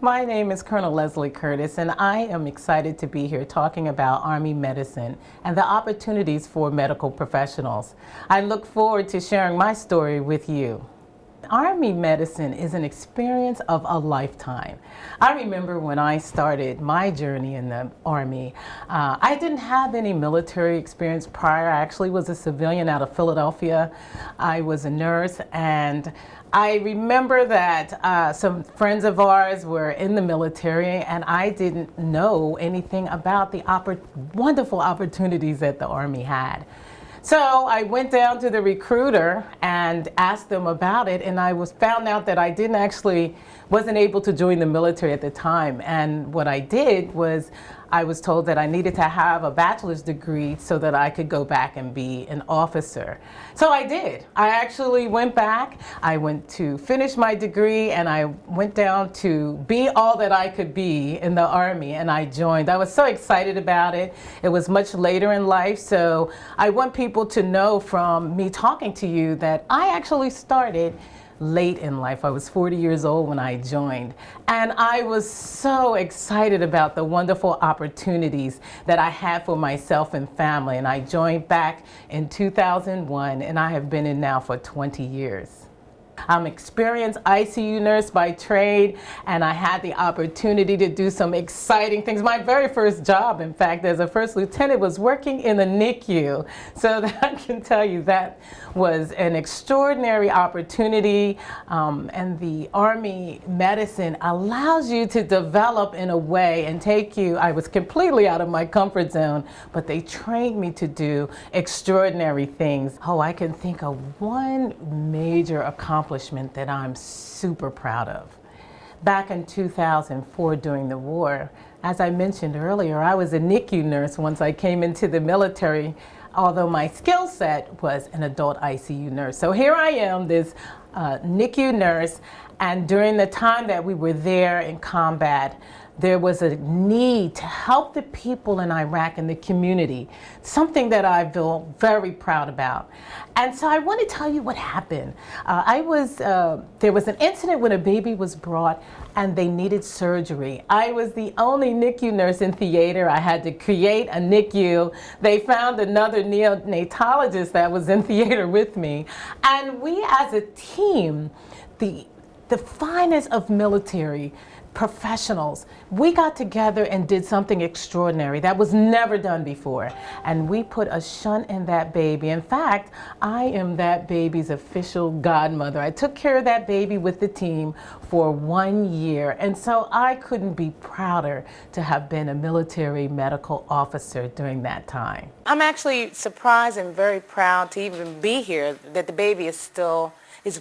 My name is Colonel Leslie Curtis, and I am excited to be here talking about Army medicine and the opportunities for medical professionals. I look forward to sharing my story with you. Army medicine is an experience of a lifetime. I remember when I started my journey in the Army, I didn't have any military experience prior. I actually was a civilian out of Philadelphia. I was a nurse, and I remember that some friends of ours were in the military, and I didn't know anything about the wonderful opportunities that the Army had. So I went down to the recruiter and asked them about it, and I found out that I wasn't able to join the military at the time. And what I did was I was told that I needed to have a bachelor's degree so that I could go back and be an officer. So I did. I actually went back. I went to finish my degree, and I went down to be all that I could be in the Army, and I joined. I was so excited about it. It was much later in life, so I want people to know from me talking to you that I actually started late in life. I was 40 years old when I joined, and I was so excited about the wonderful opportunities that I had for myself and family, and I joined back in 2001, and I have been in now for 20 years. I'm an experienced ICU nurse by trade, and I had the opportunity to do some exciting things. My very first job, in fact, as a first lieutenant, was working in the NICU. So that I can tell you that was an extraordinary opportunity, and the Army medicine allows you to develop in a way and take you. I was completely out of my comfort zone, but they trained me to do extraordinary things. Oh, I can think of one major accomplishment that I'm super proud of. Back in 2004 during the war, as I mentioned earlier, I was a NICU nurse once I came into the military, although my skill set was an adult ICU nurse. So here I am, this NICU nurse, and during the time that we were there in combat, there was a need to help the people in Iraq and the community, something that I feel very proud about. And so I want to tell you what happened. There was an incident when a baby was brought and they needed surgery. I was the only NICU nurse in theater. I had to create a NICU. They found another neonatologist that was in theater with me. And we as a team, the finest of military professionals, we got together and did something extraordinary that was never done before. And we put a shunt in that baby. In fact, I am that baby's official godmother. I took care of that baby with the team for 1 year. And so I couldn't be prouder to have been a military medical officer during that time. I'm actually surprised and very proud to even be here, that the baby is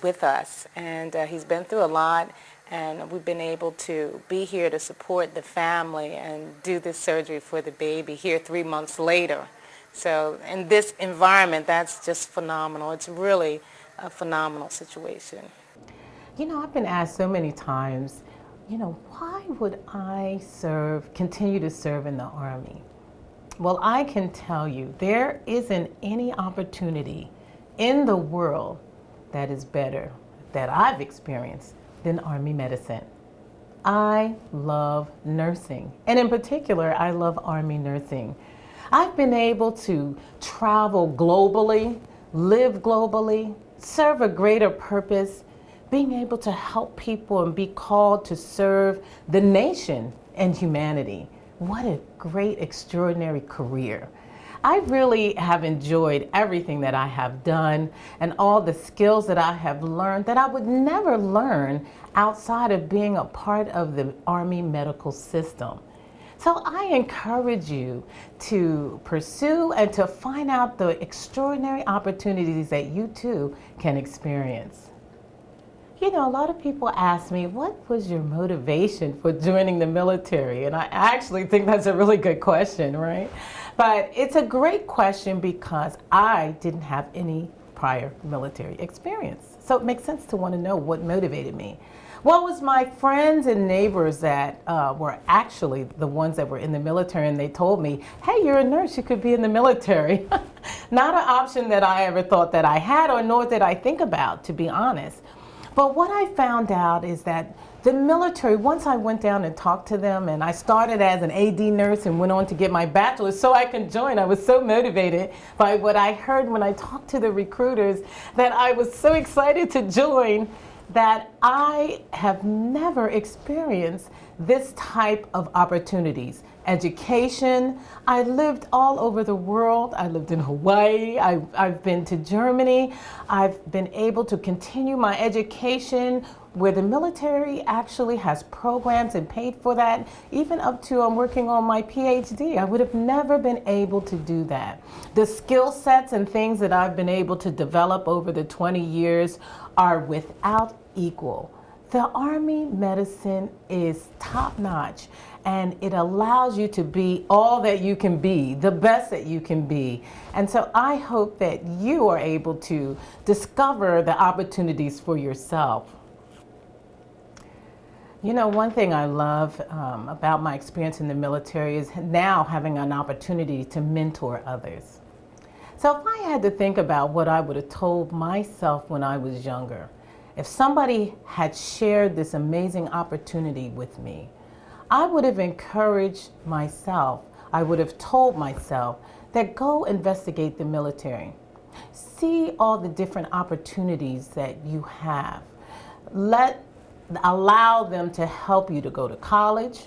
with us. And he's been through a lot. And we've been able to be here to support the family and do this surgery for the baby here 3 months later. So in this environment, that's just phenomenal. It's really a phenomenal situation. You know, I've been asked so many times, why would I continue to serve in the Army? Well, I can tell you, there isn't any opportunity in the world that is better, that I've experienced, than Army medicine. I love nursing, and in particular, I love Army nursing. I've been able to travel globally, live globally, serve a greater purpose, being able to help people and be called to serve the nation and humanity. What a great, extraordinary career. I really have enjoyed everything that I have done and all the skills that I have learned that I would never learn outside of being a part of the Army medical system. So I encourage you to pursue and to find out the extraordinary opportunities that you too can experience. A lot of people ask me, what was your motivation for joining the military? And I actually think that's a really good question, right? But it's a great question because I didn't have any prior military experience. So it makes sense to want to know what motivated me. Well, it was my friends and neighbors that were actually the ones that were in the military, and they told me, hey, you're a nurse, you could be in the military. Not an option that I ever thought that I had, or nor did I think about, to be honest. But what I found out is that The military, once I went down and talked to them, and I started as an AD nurse and went on to get my bachelor's so I can join. I was so motivated by what I heard when I talked to the recruiters that I was so excited to join that I have never experienced this type of opportunities. Education, I lived all over the world. I lived in Hawaii, I've been to Germany. I've been able to continue my education where the military actually has programs and paid for that, even up to I'm working on my PhD. I would have never been able to do that. The skill sets and things that I've been able to develop over the 20 years are without equal. The Army medicine is top notch, and it allows you to be all that you can be, the best that you can be. And so I hope that you are able to discover the opportunities for yourself. You know, one thing I love about my experience in the military is now having an opportunity to mentor others. So if I had to think about what I would have told myself when I was younger, if somebody had shared this amazing opportunity with me, I would have encouraged myself, I would have told myself that go investigate the military. See all the different opportunities that you have. Allow them to help you to go to college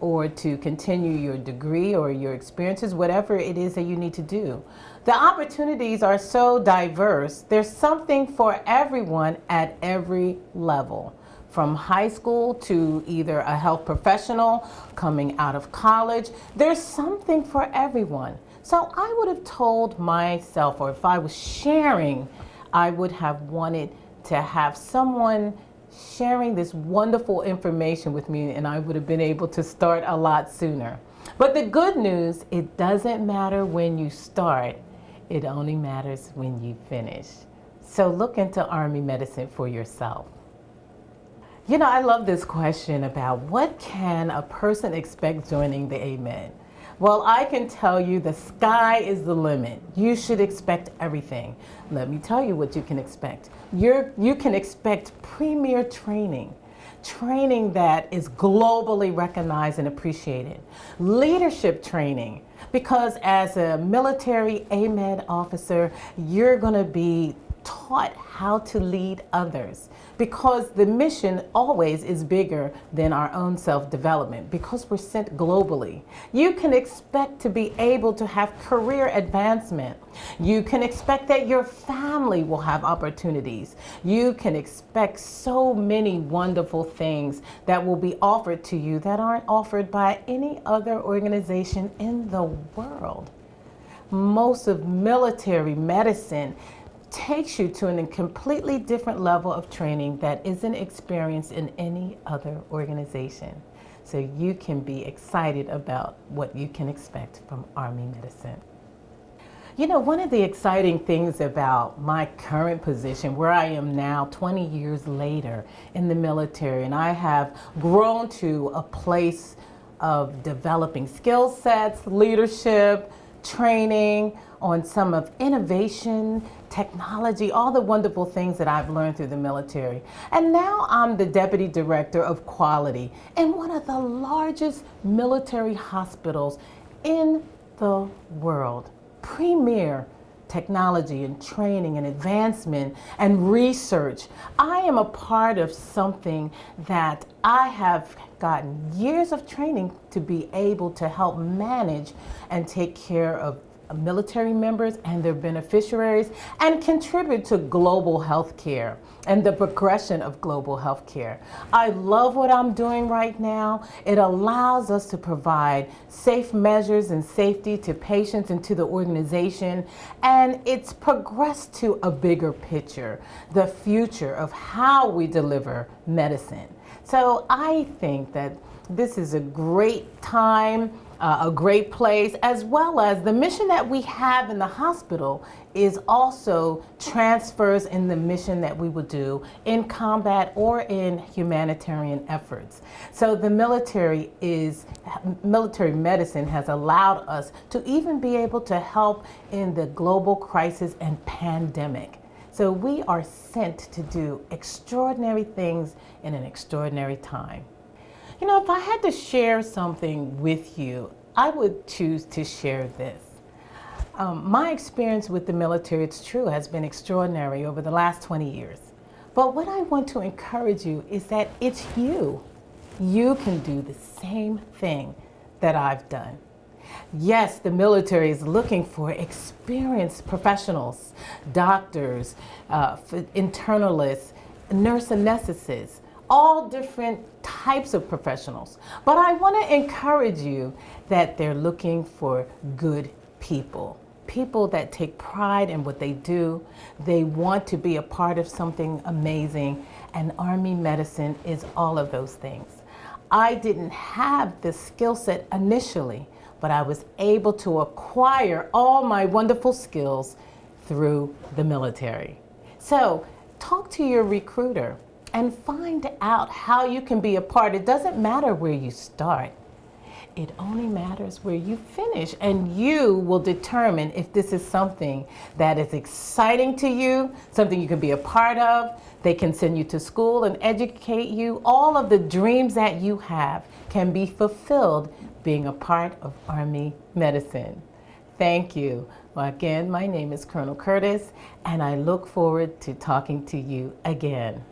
or to continue your degree or your experiences, whatever it is that you need to do. The opportunities are so diverse. There's something for everyone at every level, from high school to either a health professional coming out of college. There's something for everyone. So I would have told myself, or if I was sharing, I would have wanted to have someone sharing this wonderful information with me, and I would have been able to start a lot sooner. But the good news, it doesn't matter when you start, it only matters when you finish. So look into Army medicine for yourself. You know, I love this question about what can a person expect joining the AMED? Well, I can tell you the sky is the limit. You should expect everything. Let me tell you what you can expect. You can expect premier training that is globally recognized and appreciated. Leadership training, because as a military AMED officer, you're going to be taught how to lead others, because the mission always is bigger than our own self-development, because we're sent globally. You can expect to be able to have career advancement. You can expect that your family will have opportunities. You can expect so many wonderful things that will be offered to you that aren't offered by any other organization in the world. Most of military medicine takes you to a completely different level of training that isn't experienced in any other organization. So you can be excited about what you can expect from Army medicine. You know, one of the exciting things about my current position, where I am now 20 years later in the military, and I have grown to a place of developing skill sets, leadership, training on some of innovation, technology, all the wonderful things that I've learned through the military. And now I'm the Deputy Director of Quality in one of the largest military hospitals in the world. Premier technology and training and advancement and research. I am a part of something that I have gotten years of training to be able to help manage and take care of military members and their beneficiaries, and contribute to global health care and the progression of global health care. I love what I'm doing right now. It allows us to provide safe measures and safety to patients and to the organization, and it's progressed to a bigger picture, the future of how we deliver medicine. So I think that this is a great time, a great place, as well as the mission that we have in the hospital is also transfers in the mission that we will do in combat or in humanitarian efforts. So the military medicine has allowed us to even be able to help in the global crisis and pandemic. So we are sent to do extraordinary things in an extraordinary time. You know, if I had to share something with you, I would choose to share this. My experience with the military, it's true, has been extraordinary over the last 20 years. But what I want to encourage you is that it's you. You can do the same thing that I've done. Yes, the military is looking for experienced professionals, doctors, internalists, nurse anesthetists, all different types of professionals. But I want to encourage you that they're looking for good people. People that take pride in what they do. They want to be a part of something amazing, and Army medicine is all of those things. I didn't have the skill set initially, but I was able to acquire all my wonderful skills through the military. So talk to your recruiter and find out how you can be a part. It doesn't matter where you start. It only matters where you finish, and you will determine if this is something that is exciting to you, something you can be a part of. They can send you to school and educate you. All of the dreams that you have can be fulfilled being a part of Army medicine. Thank you. Well, again, my name is Colonel Curtis, and I look forward to talking to you again.